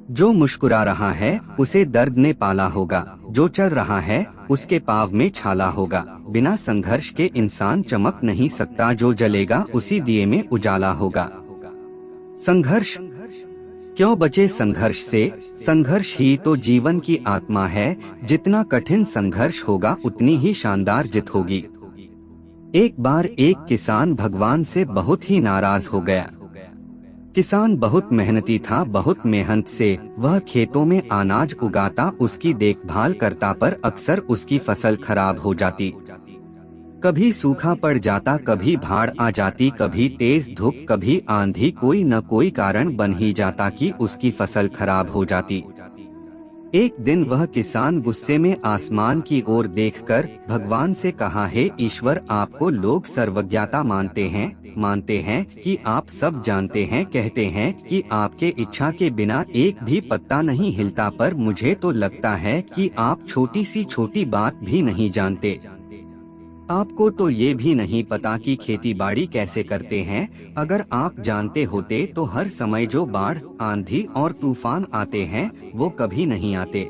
जो मुस्कुरा रहा है उसे दर्द ने पाला होगा, जो चल रहा है उसके पाँव में छाला होगा। बिना संघर्ष के इंसान चमक नहीं सकता, जो जलेगा उसी दिए में उजाला होगा। संघर्ष क्यों बचे संघर्ष से? संघर्ष ही तो जीवन की आत्मा है। जितना कठिन संघर्ष होगा उतनी ही शानदार जीत होगी। एक बार एक किसान भगवान से बहुत ही नाराज हो गया। किसान बहुत मेहनती था, बहुत मेहनत से वह खेतों में अनाज उगाता, उसकी देखभाल करता, पर अक्सर उसकी फसल खराब हो जाती। कभी सूखा पड़ जाता, कभी बाढ़ आ जाती, कभी तेज धूप, कभी आंधी, कोई न कोई कारण बन ही जाता कि उसकी फसल खराब हो जाती। एक दिन वह किसान गुस्से में आसमान की ओर देखकर भगवान से कहा, हे ईश्वर, आपको लोग सर्वज्ञता मानते हैं कि आप सब जानते हैं, कहते हैं कि आपके इच्छा के बिना एक भी पत्ता नहीं हिलता, पर मुझे तो लगता है कि आप छोटी सी छोटी बात भी नहीं जानते। आपको तो ये भी नहीं पता कि खेती बाड़ी कैसे करते हैं। अगर आप जानते होते तो हर समय जो बाढ़, आंधी और तूफान आते हैं वो कभी नहीं आते।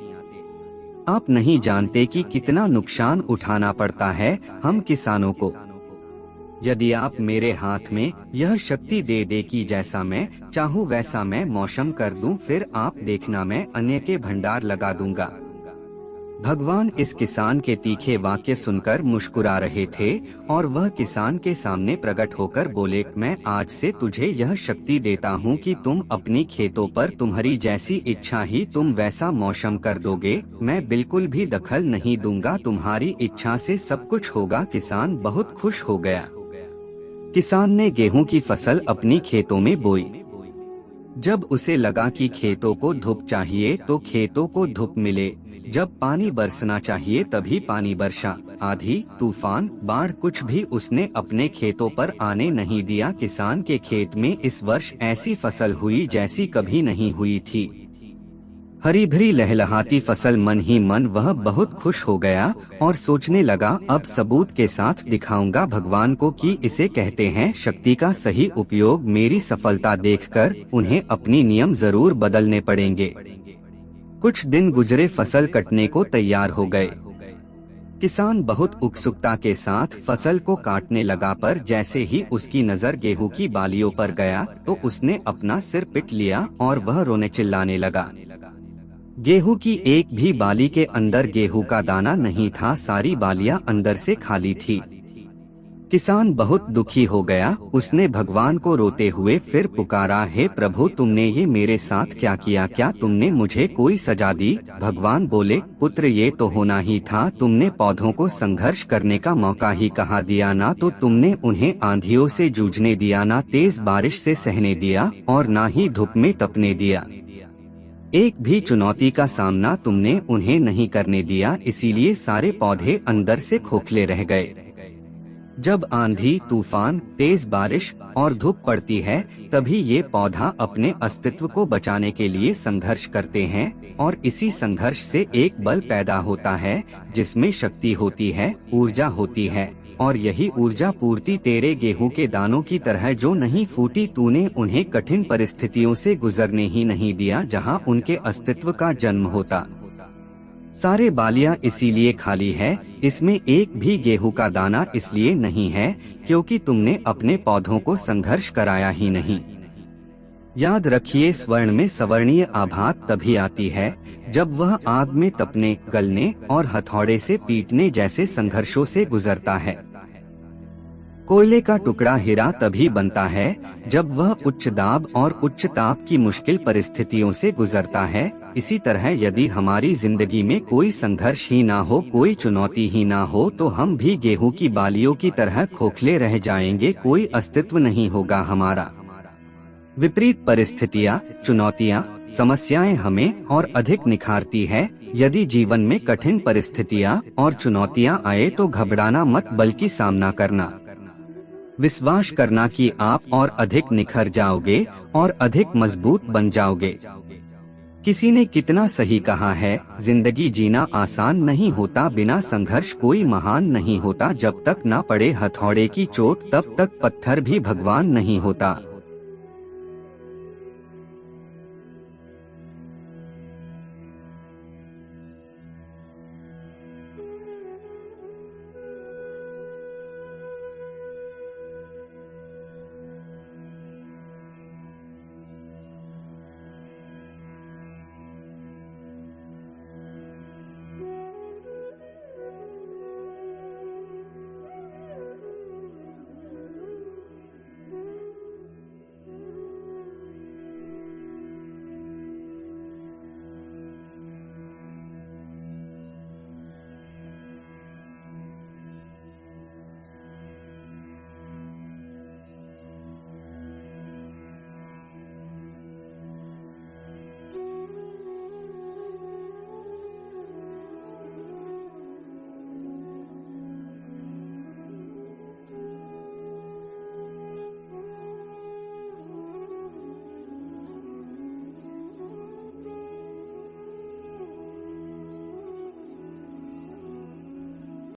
आप नहीं जानते कि कितना नुकसान उठाना पड़ता है हम किसानों को। यदि आप मेरे हाथ में यह शक्ति दे दे कि जैसा मैं चाहूँ वैसा मैं मौसम कर दूं, फिर आप देखना मैं अन्न के भंडार लगा दूंगा। भगवान इस किसान के तीखे वाक्य सुनकर मुस्कुरा रहे थे और वह किसान के सामने प्रकट होकर बोले, मैं आज से तुझे यह शक्ति देता हूँ कि तुम अपनी खेतों पर तुम्हारी जैसी इच्छा ही तुम वैसा मौसम कर दोगे। मैं बिल्कुल भी दखल नहीं दूंगा, तुम्हारी इच्छा से सब कुछ होगा। किसान बहुत खुश हो गया। किसान ने गेहूं की फसल अपनी खेतों में बोई। जब उसे लगा कि खेतों को धूप चाहिए तो खेतों को धूप मिले, जब पानी बरसना चाहिए तभी पानी बरसा। आंधी, तूफान, बाढ़ कुछ भी उसने अपने खेतों पर आने नहीं दिया। किसान के खेत में इस वर्ष ऐसी फसल हुई जैसी कभी नहीं हुई थी। हरी भरी लहलहाती फसल, मन ही मन वह बहुत खुश हो गया और सोचने लगा, अब सबूत के साथ दिखाऊंगा भगवान को कि इसे कहते हैं शक्ति का सही उपयोग। मेरी सफलता देखकर उन्हें अपनी नियम जरूर बदलने पड़ेंगे। कुछ दिन गुजरे, फसल कटने को तैयार हो गए। किसान बहुत उत्सुकता के साथ फसल को काटने लगा, पर जैसे ही उसकी नजर गेहूं की बालियों पर गया तो उसने अपना सिर पीट लिया और वह रोने चिल्लाने लगा। गेहूं की एक भी बाली के अंदर गेहूं का दाना नहीं था, सारी बालियां अंदर से खाली थी। किसान बहुत दुखी हो गया। उसने भगवान को रोते हुए फिर पुकारा, हे प्रभु, तुमने ये मेरे साथ क्या किया? क्या तुमने मुझे कोई सजा दी? भगवान बोले, पुत्र, ये तो होना ही था। तुमने पौधों को संघर्ष करने का मौका ही कहाँ दिया? ना तो तुमने उन्हें आंधियों से जूझने दिया, ना तेज बारिश से सहने दिया और ना ही धूप में तपने दिया। एक भी चुनौती का सामना तुमने उन्हें नहीं करने दिया, इसीलिए सारे पौधे अंदर से खोखले रह गए। जब आंधी, तूफान, तेज बारिश और धूप पड़ती है तभी ये पौधा अपने अस्तित्व को बचाने के लिए संघर्ष करते हैं और इसी संघर्ष से एक बल पैदा होता है जिसमें शक्ति होती है, ऊर्जा होती है। और यही ऊर्जा पूर्ति तेरे गेहूं के दानों की तरह जो नहीं फूटी, तूने उन्हें कठिन परिस्थितियों से गुजरने ही नहीं दिया जहां उनके अस्तित्व का जन्म होता। सारे बालियां इसीलिए खाली है, इसमें एक भी गेहूं का दाना इसलिए नहीं है क्योंकि तुमने अपने पौधों को संघर्ष कराया ही नहीं। याद रखिए, स्वर्ण में सवर्णीय आभा तभी आती है जब वह आग में तपने, गलने और हथौड़े से पीटने जैसे संघर्षों से गुजरता है। कोयले का टुकड़ा हीरा तभी बनता है जब वह उच्च दाब और उच्च ताप की मुश्किल परिस्थितियों से गुजरता है। इसी तरह यदि हमारी जिंदगी में कोई संघर्ष ही ना हो, कोई चुनौती ही ना हो, तो हम भी गेहूं की बालियों की तरह खोखले रह जाएंगे, कोई अस्तित्व नहीं होगा हमारा। विपरीत परिस्थितियाँ, चुनौतियाँ, समस्याएं हमें और अधिक निखारती है। यदि जीवन में कठिन परिस्थितियाँ और चुनौतियाँ आए तो घबराना मत, बल्कि सामना करना। विश्वास करना कि आप और अधिक निखर जाओगे और अधिक मजबूत बन जाओगे। किसी ने कितना सही कहा है, जिंदगी जीना आसान नहीं होता, बिना संघर्ष कोई महान नहीं होता। जब तक ना पड़े हथौड़े की चोट तब तक पत्थर भी भगवान नहीं होता।